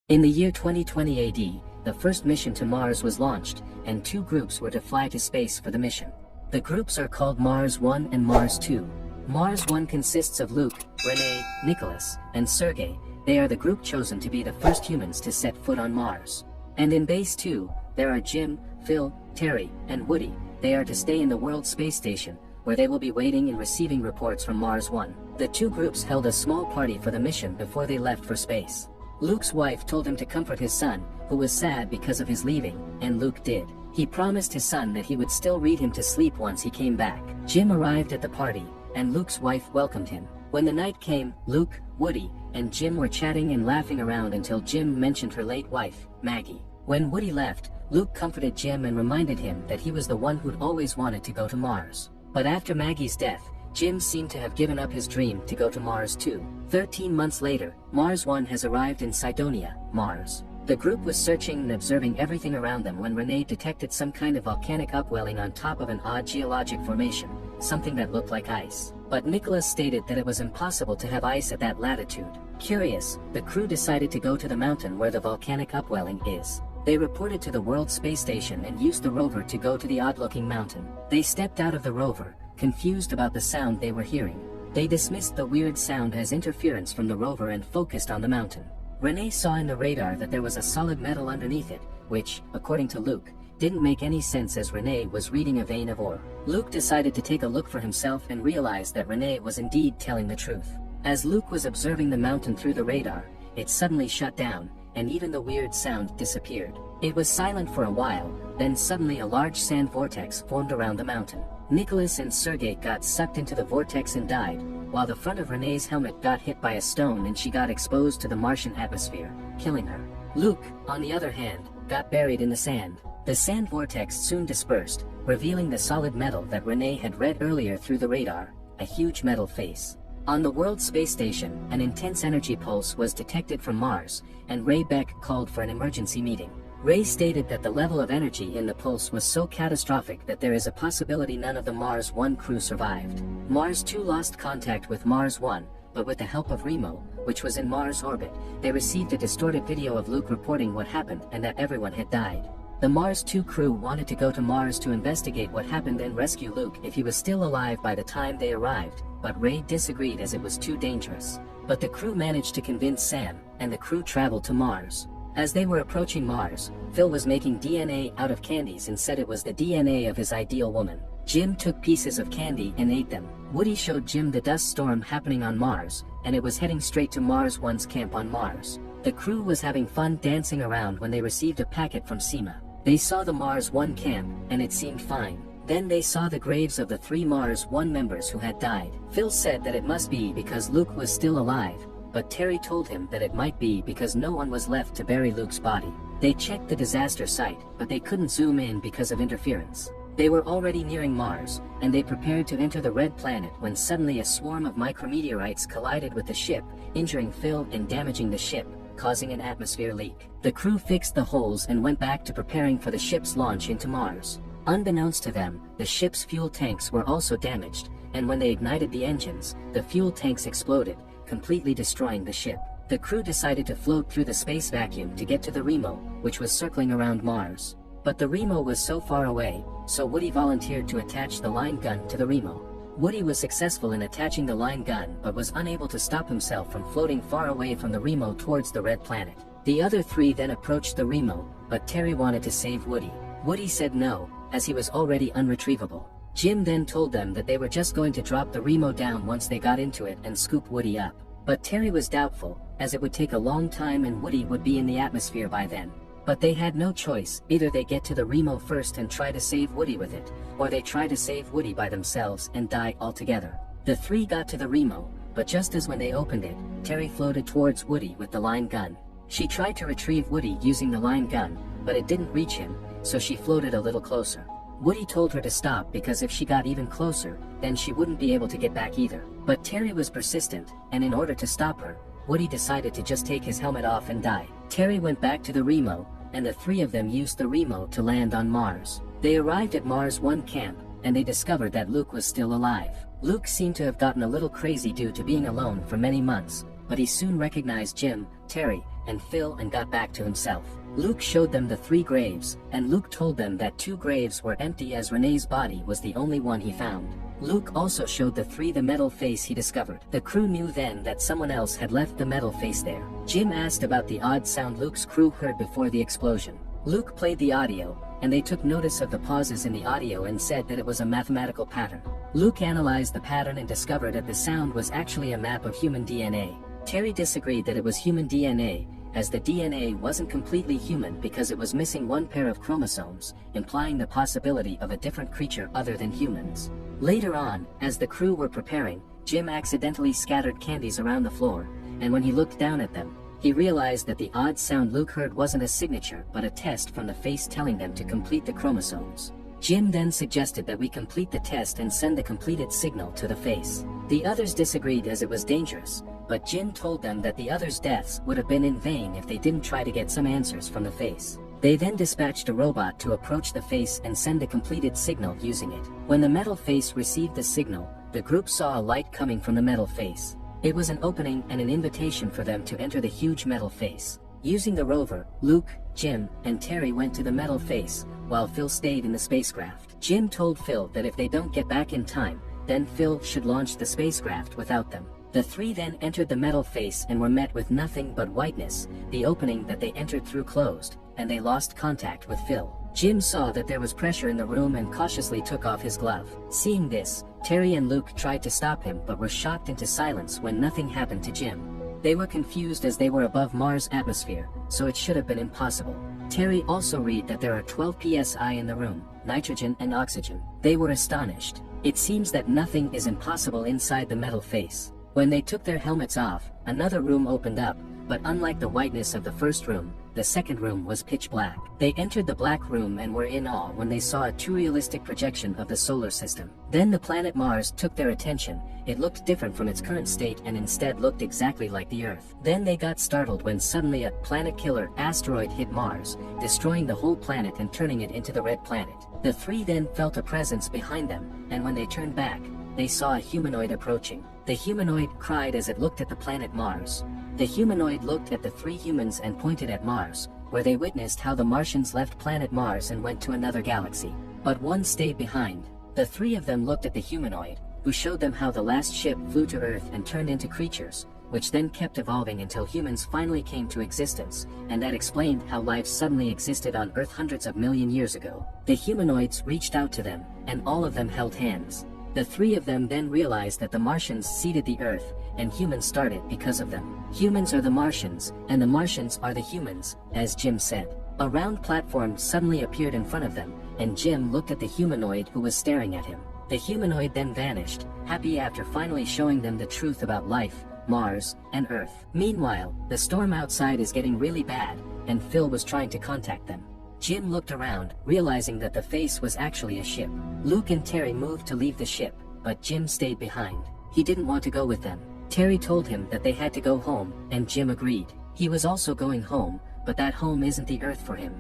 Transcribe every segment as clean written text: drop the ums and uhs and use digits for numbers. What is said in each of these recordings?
In the year 2020 AD, the first mission to Mars was launched, and two groups were to fly to space for the mission. The groups are called Mars 1 and Mars 2. Mars 1 consists of Luke, Renee, Nicholas, and Sergey. They are the group chosen to be the first humans to set foot on Mars. And in Base 2, there are Jim, Phil, Terry, and Woody. They are to stay in the World Space Station, where they will be waiting and receiving reports from Mars 1. The two groups held a small party for the mission before they left for space. Luke's wife told him to comfort his son, who was sad because of his leaving, and Luke did. He promised his son that he would still read him to sleep once he came back. Jim arrived at the party, and Luke's wife welcomed him. When the night came, Luke, Woody, and Jim were chatting and laughing around until Jim mentioned her late wife, Maggie. When Woody left, Luke comforted Jim and reminded him that he was the one who'd always wanted to go to Mars. But after Maggie's death, Jim seemed to have given up his dream to go to Mars too. 13 months later, Mars 1 has arrived in Cydonia, Mars. The group was searching and observing everything around them when Renee detected some kind of volcanic upwelling on top of an odd geologic formation, something that looked like ice. But Nicholas stated that it was impossible to have ice at that latitude. Curious, the crew decided to go to the mountain where the volcanic upwelling is. They reported to the World Space Station and used the rover to go to the odd-looking mountain. They stepped out of the rover, confused about the sound they were hearing. They dismissed the weird sound as interference from the rover and focused on the mountain. Renee saw in the radar that there was a solid metal underneath it, which, according to Luke, didn't make any sense as Renee was reading a vein of ore. Luke decided to take a look for himself and realized that Renee was indeed telling the truth. As Luke was observing the mountain through the radar, it suddenly shut down, and even the weird sound disappeared. It was silent for a while, then suddenly a large sand vortex formed around the mountain. Nicholas and Sergey got sucked into the vortex and died, while the front of Renee's helmet got hit by a stone and she got exposed to the Martian atmosphere, killing her. Luke, on the other hand, got buried in the sand. The sand vortex soon dispersed, revealing the solid metal that Renee had read earlier through the radar, a huge metal face. On the World Space Station, an intense energy pulse was detected from Mars, and Ray Beck called for an emergency meeting. Ray stated that the level of energy in the pulse was so catastrophic that there is a possibility none of the Mars 1 crew survived. Mars 2 lost contact with Mars 1, but with the help of Remo, which was in Mars orbit, they received a distorted video of Luke reporting what happened and that everyone had died. The Mars 2 crew wanted to go to Mars to investigate what happened and rescue Luke if he was still alive by the time they arrived, but Ray disagreed as it was too dangerous. But the crew managed to convince Sam, and the crew traveled to Mars. As they were approaching Mars, Phil was making DNA out of candies and said it was the DNA of his ideal woman. Jim took pieces of candy and ate them. Woody showed Jim the dust storm happening on Mars, and it was heading straight to Mars 1's camp on Mars. The crew was having fun dancing around when they received a packet from Seema. They saw the Mars 1 camp, and it seemed fine. Then they saw the graves of the 3 Mars 1 members who had died. Phil said that it must be because Luke was still alive, but Terry told him that it might be because no one was left to bury Luke's body. They checked the disaster site, but they couldn't zoom in because of interference. They were already nearing Mars, and they prepared to enter the Red Planet when suddenly a swarm of micrometeorites collided with the ship, injuring Phil and damaging the ship, causing an atmosphere leak. The crew fixed the holes and went back to preparing for the ship's launch into Mars. Unbeknownst to them, the ship's fuel tanks were also damaged, and when they ignited the engines, the fuel tanks exploded, completely destroying the ship. The crew decided to float through the space vacuum to get to the Remo, which was circling around Mars. But the Remo was so far away, so Woody volunteered to attach the line gun to the Remo. Woody was successful in attaching the line gun but was unable to stop himself from floating far away from the Remo towards the Red Planet. The other 3 then approached the Remo, but Terry wanted to save Woody. Woody said no, as he was already unretrievable. Jim then told them that they were just going to drop the Remo down once they got into it and scoop Woody up. But Terry was doubtful, as it would take a long time and Woody would be in the atmosphere by then. But they had no choice, either they get to the Remo first and try to save Woody with it, or they try to save Woody by themselves and die altogether. The 3 got to the Remo, but just as when they opened it, Terry floated towards Woody with the line gun. She tried to retrieve Woody using the line gun, but it didn't reach him, so she floated a little closer. Woody told her to stop because if she got even closer, then she wouldn't be able to get back either. But Terry was persistent, and in order to stop her, Woody decided to just take his helmet off and die. Terry went back to the Remo, and the 3 of them used the Remo to land on Mars. They arrived at Mars 1 camp, and they discovered that Luke was still alive. Luke seemed to have gotten a little crazy due to being alone for many months, but he soon recognized Jim, Terry, and Phil and got back to himself. Luke showed them the 3 graves, and Luke told them that 2 graves were empty as Renee's body was the only one he found. Luke also showed the metal face he discovered. The crew knew then that someone else had left the metal face there. Jim asked about the odd sound Luke's crew heard before the explosion. Luke played the audio, and they took notice of the pauses in the audio and said that it was a mathematical pattern. Luke analyzed the pattern and discovered that the sound was actually a map of human DNA. Terry disagreed that it was human DNA, as the DNA wasn't completely human because it was missing 1 pair of chromosomes, implying the possibility of a different creature other than humans. Later on, as the crew were preparing, Jim accidentally scattered candies around the floor, and when he looked down at them, he realized that the odd sound Luke heard wasn't a signature but a test from the face telling them to complete the chromosomes. Jim then suggested that we complete the test and send the completed signal to the face. The others disagreed as it was dangerous, but Jim told them that the others' deaths would have been in vain if they didn't try to get some answers from the face. They then dispatched a robot to approach the face and send a completed signal using it. When the metal face received the signal, the group saw a light coming from the metal face. It was an opening and an invitation for them to enter the huge metal face. Using the rover, Luke, Jim, and Terry went to the metal face, while Phil stayed in the spacecraft. Jim told Phil that if they don't get back in time, then Phil should launch the spacecraft without them. The 3 then entered the metal face and were met with nothing but whiteness. The opening that they entered through closed, and they lost contact with Phil. Jim saw that there was pressure in the room and cautiously took off his glove. Seeing this, Terry and Luke tried to stop him but were shocked into silence when nothing happened to Jim. They were confused as they were above Mars' atmosphere, so it should have been impossible. Terry also read that there are 12 psi in the room, nitrogen and oxygen. They were astonished. It seems that nothing is impossible inside the metal face. When they took their helmets off, another room opened up, but unlike the whiteness of the first room, the second room was pitch black. They entered the black room and were in awe when they saw a true realistic projection of the solar system. Then the planet Mars took their attention. It looked different from its current state and instead looked exactly like the Earth. Then they got startled when suddenly a planet-killer asteroid hit Mars, destroying the whole planet and turning it into the red planet. The 3 then felt a presence behind them, and when they turned back, they saw a humanoid approaching. The humanoid cried as it looked at the planet Mars. The humanoid looked at the 3 humans and pointed at Mars, where they witnessed how the Martians left planet Mars and went to another galaxy. But one stayed behind. The 3 of them looked at the humanoid, who showed them how the last ship flew to Earth and turned into creatures, which then kept evolving until humans finally came to existence, and that explained how life suddenly existed on Earth hundreds of million years ago. The humanoids reached out to them, and all of them held hands. The 3 of them then realized that the Martians seeded the Earth, and humans started because of them. Humans are the Martians, and the Martians are the humans, as Jim said. A round platform suddenly appeared in front of them, and Jim looked at the humanoid who was staring at him. The humanoid then vanished, happy after finally showing them the truth about life, Mars, and Earth. Meanwhile, the storm outside is getting really bad, and Phil was trying to contact them. Jim looked around, realizing that the face was actually a ship. Luke and Terry moved to leave the ship, but Jim stayed behind. He didn't want to go with them. Terry told him that they had to go home, and Jim agreed. He was also going home, but that home isn't the Earth for him.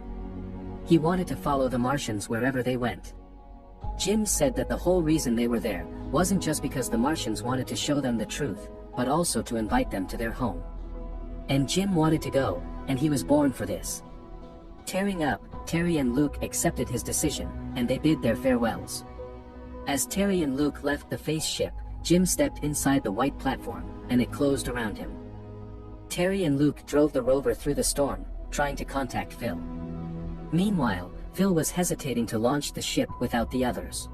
He wanted to follow the Martians wherever they went. Jim said that the whole reason they were there wasn't just because the Martians wanted to show them the truth, but also to invite them to their home. And Jim wanted to go, and he was born for this. Tearing up, Terry and Luke accepted his decision, and they bid their farewells. As Terry and Luke left the face ship, Jim stepped inside the white platform, and it closed around him. Terry and Luke drove the rover through the storm, trying to contact Phil. Meanwhile, Phil was hesitating to launch the ship without the others.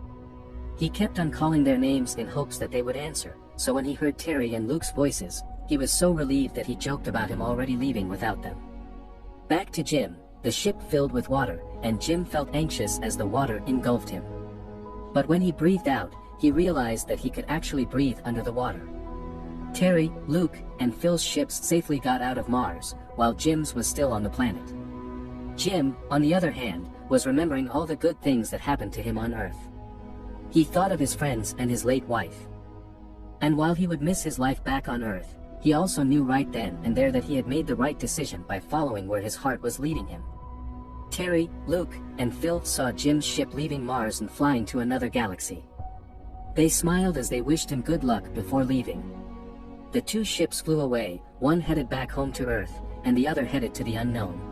He kept on calling their names in hopes that they would answer, so when he heard Terry and Luke's voices, he was so relieved that he joked about him already leaving without them. Back to Jim. The ship filled with water, and Jim felt anxious as the water engulfed him. But when he breathed out, he realized that he could actually breathe under the water. Terry, Luke, and Phil's ships safely got out of Mars, while Jim's was still on the planet. Jim, on the other hand, was remembering all the good things that happened to him on Earth. He thought of his friends and his late wife. And while he would miss his life back on Earth, he also knew right then and there that he had made the right decision by following where his heart was leading him. Terry, Luke, and Phil saw Jim's ship leaving Mars and flying to another galaxy. They smiled as they wished him good luck before leaving. The 2 ships flew away, one headed back home to Earth, and the other headed to the unknown.